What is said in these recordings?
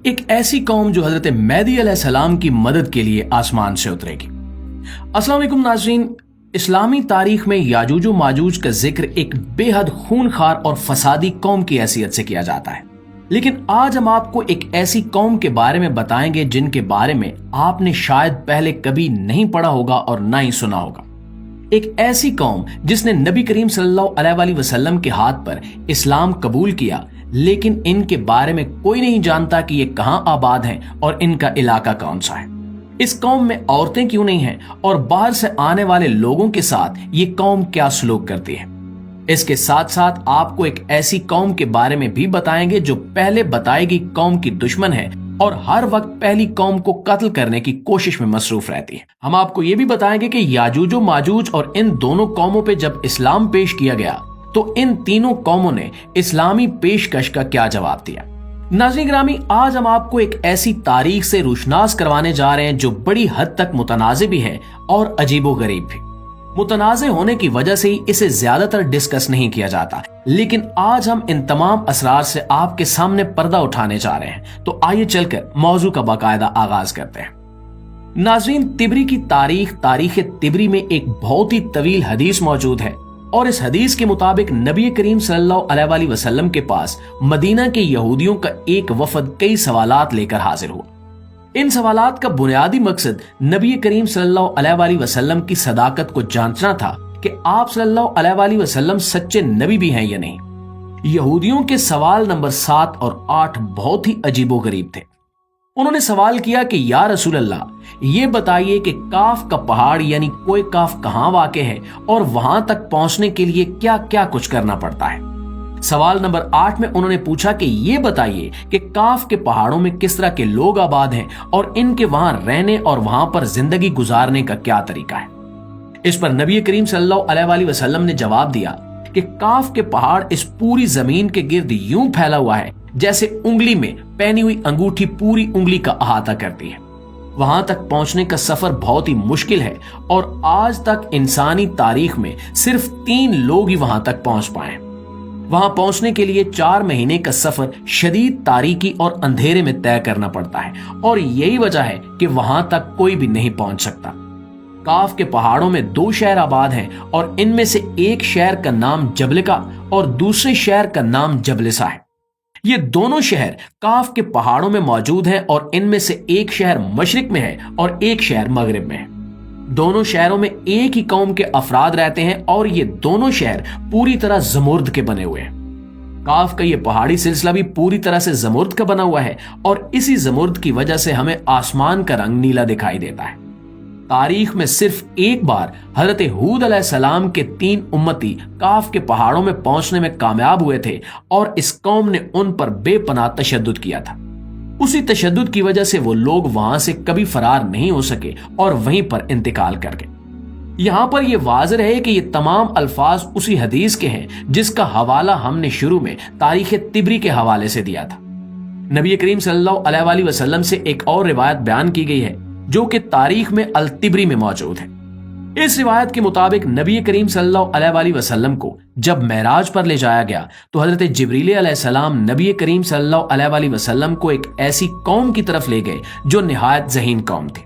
ایک ایسی قوم جو حضرت مہدی علیہ السلام کی مدد کے لیے آسمان سے اترے گی۔ السلام علیکم ناظرین، اسلامی تاریخ میں یاجوج و ماجوج کا ذکر ایک بے حد خونخوار اور فسادی قوم کی حیثیت سے کیا جاتا ہے، لیکن آج ہم آپ کو ایک ایسی قوم کے بارے میں بتائیں گے جن کے بارے میں آپ نے شاید پہلے کبھی نہیں پڑھا ہوگا اور نہ ہی سنا ہوگا۔ ایک ایسی قوم جس نے نبی کریم صلی اللہ علیہ وآلہ وسلم کے ہاتھ پر اسلام قبول کیا، لیکن ان کے بارے میں کوئی نہیں جانتا کہ یہ کہاں آباد ہیں اور ان کا علاقہ کون سا ہے۔ اس قوم میں عورتیں کیوں نہیں ہیں اور باہر سے آنے والے لوگوں کے ساتھ یہ قوم کیا سلوک کرتی ہے۔ اس کے ساتھ ساتھ آپ کو ایک ایسی قوم کے بارے میں بھی بتائیں گے جو پہلے بتائی گئی قوم کی دشمن ہے اور ہر وقت پہلی قوم کو قتل کرنے کی کوشش میں مصروف رہتی ہے۔ ہم آپ کو یہ بھی بتائیں گے کہ یاجوج و ماجوج اور ان دونوں قوموں پہ جب اسلام پیش کیا گیا تو ان تینوں قوموں نے اسلامی پیشکش کا کیا جواب دیا۔ ناظرین گرامی، آج ہم آپ کو ایک ایسی تاریخ سے روشناس کروانے جا رہے ہیں جو بڑی حد تک متنازع بھی ہے اور عجیب و غریب بھی۔ متنازع ہونے کی وجہ سے ہی اسے زیادہ تر ڈسکس نہیں کیا جاتا، لیکن آج ہم ان تمام اسرار سے آپ کے سامنے پردہ اٹھانے جا رہے ہیں۔ تو آئیے چل کر موضوع کا باقاعدہ آغاز کرتے ہیں۔ ناظرین، تبری کی تاریخ تبری میں ایک بہت ہی طویل حدیث موجود ہے، اور اس حدیث کے مطابق نبی کریم صلی اللہ علیہ وآلہ وسلم کے پاس مدینہ کے یہودیوں کا ایک وفد کئی سوالات لے کر حاضر ہوا۔ ان سوالات کا بنیادی مقصد نبی کریم صلی اللہ علیہ وآلہ وسلم کی صداقت کو جانچنا تھا کہ آپ صلی اللہ علیہ وآلہ وسلم سچے نبی بھی ہیں یا نہیں۔ یہودیوں کے سوال نمبر 7 اور 8 بہت ہی عجیب و غریب تھے۔ انہوں نے سوال کیا کہ یا رسول اللہ، یہ بتائیے کہ کاف کا پہاڑ یعنی کوہ کاف کہاں واقع ہے اور وہاں تک پہنچنے کے لیے کیا کیا کچھ کرنا پڑتا ہے۔ سوال نمبر 8 میں انہوں نے پوچھا کہ یہ بتائیے کہ کاف کے پہاڑوں میں کس طرح کے لوگ آباد ہیں اور ان کے وہاں رہنے اور وہاں پر زندگی گزارنے کا کیا طریقہ ہے۔ اس پر نبی کریم صلی اللہ علیہ وآلہ وسلم نے جواب دیا کہ کاف کے پہاڑ اس پوری زمین کے گرد یوں پھیلا ہوا ہے جیسے انگلی میں پہنی ہوئی انگوٹھی پوری انگلی کا احاطہ کرتی ہے۔ وہاں تک پہنچنے کا سفر بہت ہی مشکل ہے اور آج تک انسانی تاریخ میں صرف 3 لوگ ہی وہاں تک پہنچ پائے۔ وہاں پہنچنے کے لیے 4 مہینے کا سفر شدید تاریکی اور اندھیرے میں طے کرنا پڑتا ہے، اور یہی وجہ ہے کہ وہاں تک کوئی بھی نہیں پہنچ سکتا۔ کاف کے پہاڑوں میں 2 شہر آباد ہیں اور ان میں سے ایک شہر کا نام جبلکا اور دوسرے شہر کا نام جبلسا ہے۔ یہ دونوں شہر کاف کے پہاڑوں میں موجود ہیں اور ان میں سے ایک شہر مشرق میں ہے اور ایک شہر مغرب میں ہے۔ دونوں شہروں میں ایک ہی قوم کے افراد رہتے ہیں اور یہ دونوں شہر پوری طرح زمرد کے بنے ہوئے ہیں۔ کاف کا یہ پہاڑی سلسلہ بھی پوری طرح سے زمرد کا بنا ہوا ہے اور اسی زمرد کی وجہ سے ہمیں آسمان کا رنگ نیلا دکھائی دیتا ہے۔ تاریخ میں صرف ایک بار حضرت ہود علیہ السلام کے 3 امتی کاف کے پہاڑوں میں پہنچنے میں کامیاب ہوئے تھے اور اس قوم نے ان پر بے پناہ تشدد کیا تھا۔ اسی تشدد کی وجہ سے وہ لوگ وہاں سے کبھی فرار نہیں ہو سکے اور وہیں پر انتقال کر گئے۔ یہاں پر یہ واضح ہے کہ یہ تمام الفاظ اسی حدیث کے ہیں جس کا حوالہ ہم نے شروع میں تاریخ تبری کے حوالے سے دیا تھا۔ نبی کریم صلی اللہ علیہ وآلہ وسلم سے ایک اور روایت بیان کی گئی ہے جو کہ تاریخ میں التبری میں موجود ہے۔ اس روایت کے مطابق نبی کریم صلی اللہ علیہ وآلہ وسلم کو جب معراج پر لے جایا گیا تو حضرت جبریل علیہ السلام نبی کریم صلی اللہ علیہ وآلہ وسلم کو ایک ایسی قوم کی طرف لے گئے جو نہایت ذہین قوم تھی۔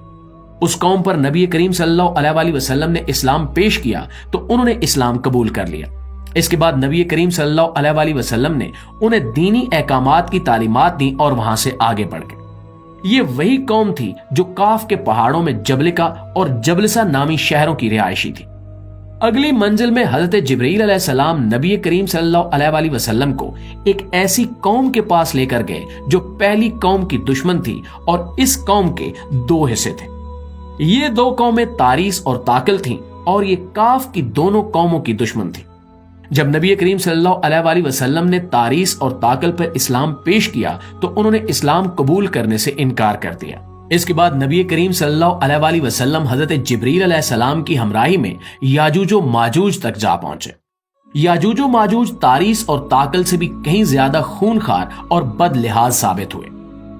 اس قوم پر نبی کریم صلی اللہ علیہ وآلہ وسلم نے اسلام پیش کیا تو انہوں نے اسلام قبول کر لیا۔ اس کے بعد نبی کریم صلی اللہ علیہ وآلہ وسلم نے انہیں دینی احکامات کی تعلیمات دی اور وہاں سے آگے بڑھ گئے۔ یہ وہی قوم تھی جو کاف کے پہاڑوں میں جبلکا اور جبلسا نامی شہروں کی رہائشی تھی۔ اگلی منزل میں حضرت جبرائیل علیہ السلام نبی کریم صلی اللہ علیہ وآلہ وسلم کو ایک ایسی قوم کے پاس لے کر گئے جو پہلی قوم کی دشمن تھی اور اس قوم کے 2 حصے تھے۔ یہ 2 قومیں تاریس اور تاکل تھیں اور یہ کاف کی دونوں قوموں کی دشمن تھی۔ جب نبی کریم صلی اللہ علیہ وآلہ وسلم نے تاریس اور تاکل پر اسلام پیش کیا تو انہوں نے اسلام قبول کرنے سے انکار کر دیا۔ اس کے بعد نبی کریم صلی اللہ علیہ وآلہ وسلم حضرت جبریل علیہ السلام کی ہمراہی میں یاجوج و ماجوج تک جا پہنچے۔ یاجوج و ماجوج تاریس اور تاکل سے بھی کہیں زیادہ خونخوار اور بد لحاظ ثابت ہوئے۔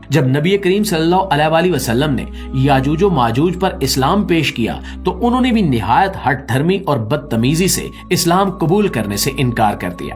جب نبی کریم صلی اللہ علیہ وآلہ وسلم نے یاجوج و ماجوج پر اسلام پیش کیا تو انہوں نے بھی نہایت ہٹ دھرمی اور بدتمیزی سے اسلام قبول کرنے سے انکار کر دیا۔